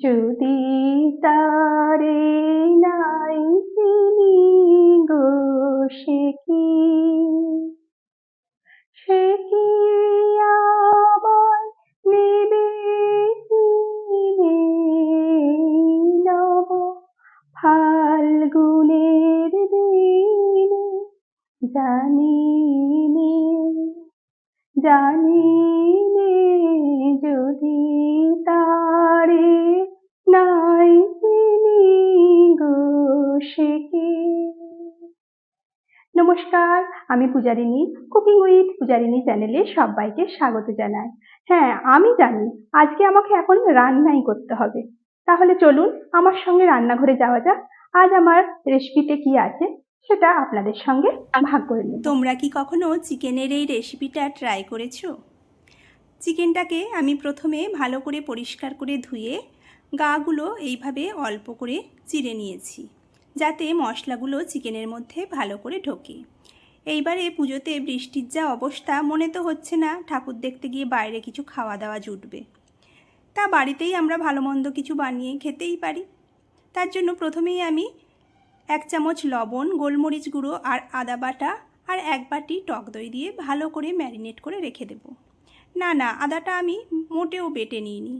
যদি তারে নাই চিনি গো, সে কি আবার নেবে চিনে নব ফাল্গুনের দিনে। জানি নে যদি তারে নাই চিনি গো, সে কি। নমস্কার, আমি পূজারিনী। কুকিং উইথ পূজারিনী চ্যানেলে সবাইকে স্বাগত জানাই। হ্যাঁ, আমি জানি আজকে আমাকে এখন রান্নাই করতে হবে। তাহলে চলুন আমার সঙ্গে রান্নাঘরে যাওয়া যাক। আজ আমার রেসিপিতে কি আছে সেটা আপনাদের সঙ্গে ভাগ করে নেব। তোমরা কি কখনো চিকেনের এই রেসিপিটা ট্রাই করেছো? চিকেনটাকে আমি প্রথমে ভালো করে পরিষ্কার করে ধুয়ে গাগুলো এইভাবে অল্প করে চিড়ে নিয়েছি, যাতে মশলাগুলো চিকেনের মধ্যে ভালো করে ঢোকে। এইবারে পুজোতে বৃষ্টির যা অবস্থা, মনে তো হচ্ছে না ঠাকুর দেখতে গিয়ে বাইরে কিছু খাওয়া দাওয়া জুটবে। তা বাড়িতেই আমরা ভালো মন্দ কিছু বানিয়ে খেতেই পারি। তার জন্য প্রথমেই আমি 1 চামচ লবণ, গোলমরিচ গুঁড়ো আর আদা বাটা আর 1 বাটি টক দই দিয়ে ভালো করে ম্যারিনেট করে রেখে দেব। না, আদাটা আমি মোটেও বেটে নিইনি,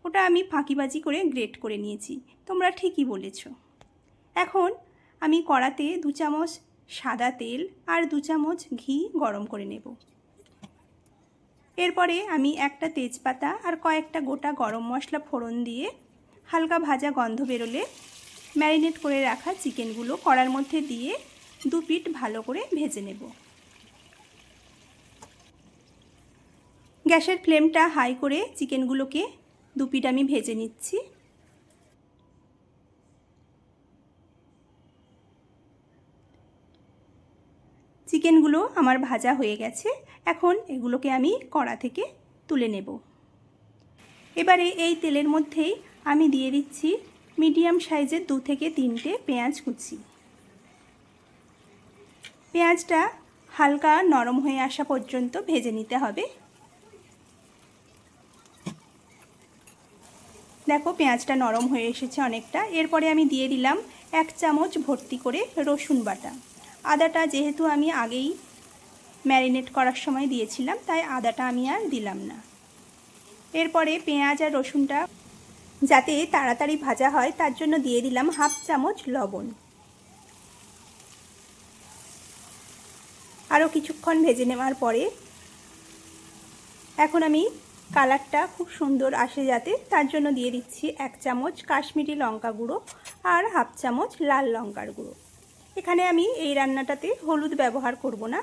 ওটা আমি ফাঁকিবাজি করে গ্রেট করে নিয়েছি। তোমরা ঠিকই বলেছ। এখন আমি কড়াতে 2 চামচ সাদা তেল আর 2 চামচ ঘি গরম করে নেব। এরপরে আমি একটা তেজপাতা আর কয়েকটা গোটা গরম মশলা ফোড়ন দিয়ে হালকা ভাজা গন্ধ বেরোলে ম্যারিনেট করে রাখা চিকেনগুলো কড়ার মধ্যে দিয়ে 2 পিঠ ভালো করে ভেজে নেব। গ্যাসের ফ্লেমটা হাই করে চিকেনগুলোকে 2 পিঠ আমি ভেজে নিচ্ছি। চিকেনগুলো আমার ভাজা হয়ে গেছে। এখন এগুলোকে আমি কড়া থেকে তুলে নেব। এবারে এই তেলের মধ্যেই আমি দিয়ে দিচ্ছি মিডিয়াম সাইজের 2 থেকে 3টে পেঁয়াজ কুচি। পেঁয়াজটা হালকা নরম হয়ে আসা পর্যন্ত ভেজে নিতে হবে। দেখো পেঁয়াজটা নরম হয়ে এসেছে অনেকটা। এরপরে আমি দিয়ে দিলাম 1 চামচ ভর্তি করে রসুন বাটা। আদাটা যেহেতু আমি আগেই ম্যারিনেট করার সময় দিয়েছিলাম, তাই আদাটা আমি আর দিলাম না। এরপরে পেঁয়াজ আর রসুনটা যাতে তাড়াতাড়ি ভাজা হয় তার জন্য দিয়ে দিলাম 1/2 চামচ লবণ। আরও কিছুক্ষণ ভেজে নেওয়ার পরে এখন আমি কালারটা খুব সুন্দর আসে যাতে, তার জন্য দিয়ে দিচ্ছি 1 চামচ কাশ্মীরি লঙ্কা গুঁড়ো আর 1/2 চামচ লাল লঙ্কার গুঁড়ো। এখানে আমি এই রান্নাটাতে হলুদ ব্যবহার করব না।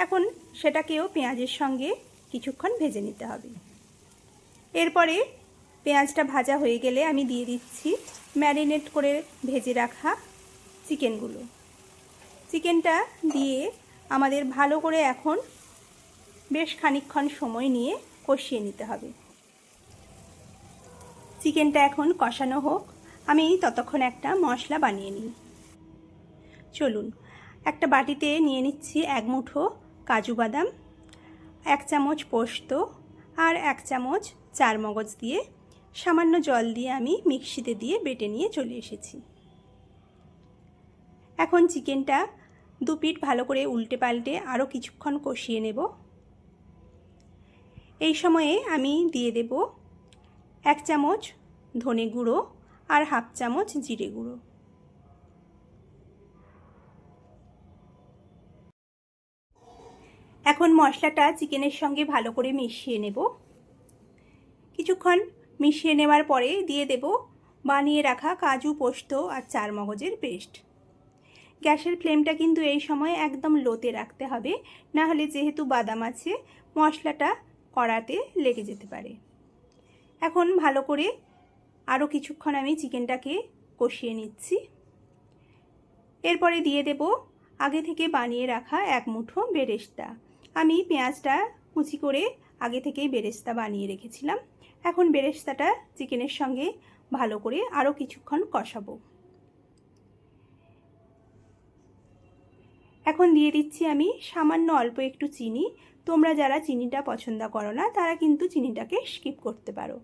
এখন সেটাকেও পেঁয়াজের সঙ্গে কিছুক্ষণ ভেজে নিতে হবে। এরপরে পেঁয়াজটা ভাজা হয়ে গেলে আমি দিয়ে দিচ্ছি ম্যারিনেট করে ভেজে রাখা চিকেনগুলো। চিকেনটা দিয়ে আমাদের ভালো করে এখন বেশ খানিকক্ষণ সময় নিয়ে কষিয়ে নিতে হবে। চিকেনটা এখন কষানো হোক, আমি ততক্ষণ একটা মশলা বানিয়ে নিই। চলুন, একটা বাটিতে নিয়ে নিচ্ছি 1 মুঠো কাজু বাদাম, 1 চামচ পোস্ত আর 1 চামচ চারমগজ দিয়ে সামান্য জল দিয়ে আমি মিক্সিতে দিয়ে বেটে নিয়ে চলে এসেছি। এখন চিকেনটা 2 পিঠ ভালো করে উল্টে পাল্টে আরও কিছুক্ষণ কষিয়ে নেব। এই সময়ে আমি দিয়ে দেব 1 চামচ ধনে গুঁড়ো আর 1/2 চামচ জিরে গুঁড়ো। এখন মশলাটা চিকেনের সঙ্গে ভালো করে মিশিয়ে নেব। কিছুক্ষণ মিশিয়ে নেওয়ার পরে দিয়ে দেব বানিয়ে রাখা কাজু, পোস্ত আর চারমগজের পেস্ট। গ্যাসের ফ্লেমটা কিন্তু এই সময় একদম লোতে রাখতে হবে, না হলে যেহেতু বাদাম আছে মশলাটা কড়াতে লেগে যেতে পারে। এখন ভালো করে আরও কিছুক্ষণ আমি চিকেনটাকে কষিয়ে নিচ্ছি। এরপরে দিয়ে দেব আগে থেকে বানিয়ে রাখা 1 মুঠো বেরেস্তা। আমি পেঁয়াজটা কুচি করে আগে থেকেই বেরেস্তা বানিয়ে রেখেছিলাম। এখন বেরেস্তাটা চিকেনের সঙ্গে ভালো করে আরও কিছুক্ষণ কষাবো। এখন দিয়ে দিচ্ছি আমি সামান্য অল্প একটু চিনি। তোমরা যারা চিনিটা পছন্দ করো না তারা কিন্তু চিনিটাকে স্কিপ করতে পারো।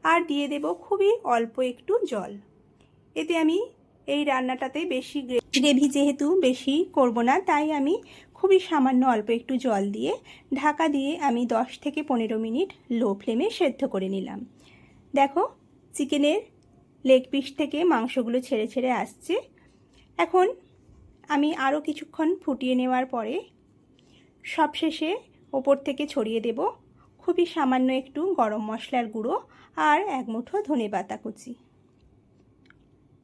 আর দিয়ে দেব খুবই অল্প একটু জল। এতে আমি এই রান্নাটাতে বেশি গ্রেভি যেহেতু বেশি করব না, তাই আমি খুবই সামান্য অল্প একটু জল দিয়ে ঢাকা দিয়ে আমি 10 থেকে 15 মিনিট লো ফ্লেমে সেদ্ধ করে নিলাম। দেখো চিকেনের লেগ পিস থেকে মাংসগুলো ছেড়ে ছেড়ে আসছে। এখন আমি আরও কিছুক্ষণ ফুটিয়ে নেওয়ার পরে সবশেষে ওপর থেকে ছড়িয়ে দেব খুবই সামান্য একটু গরম মশলার গুঁড়ো আর 1 মুঠো ধনেপাতা কুচি।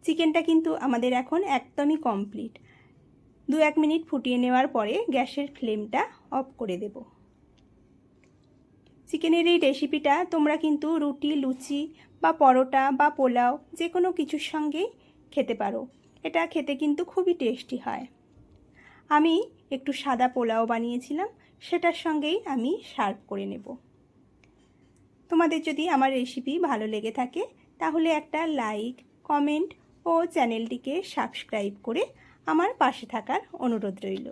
চিকেনটা কিন্তু আমাদের এখন একদমই কমপ্লিট। 2-1 মিনিট ফুটিয়ে নেওয়ার পরে গ্যাসের ফ্লেমটা অফ করে দেব। চিকেনের এই রেসিপিটা তোমরা কিন্তু রুটি, লুচি বা পরোটা বা পোলাও যে কোনো কিছুর সঙ্গেই খেতে পারো। এটা খেতে কিন্তু খুবই টেস্টি হয়। আমি একটু সাদা পোলাও বানিয়েছিলাম, সেটার সঙ্গেই আমি সার্ভ করে নেব। তোমাদের যদি আমার রেসিপি ভালো লেগে থাকে তাহলে একটা লাইক, কমেন্ট ও চ্যানেলটিকে সাবস্ক্রাইব করে আমার পাশে থাকার অনুরোধ রইল।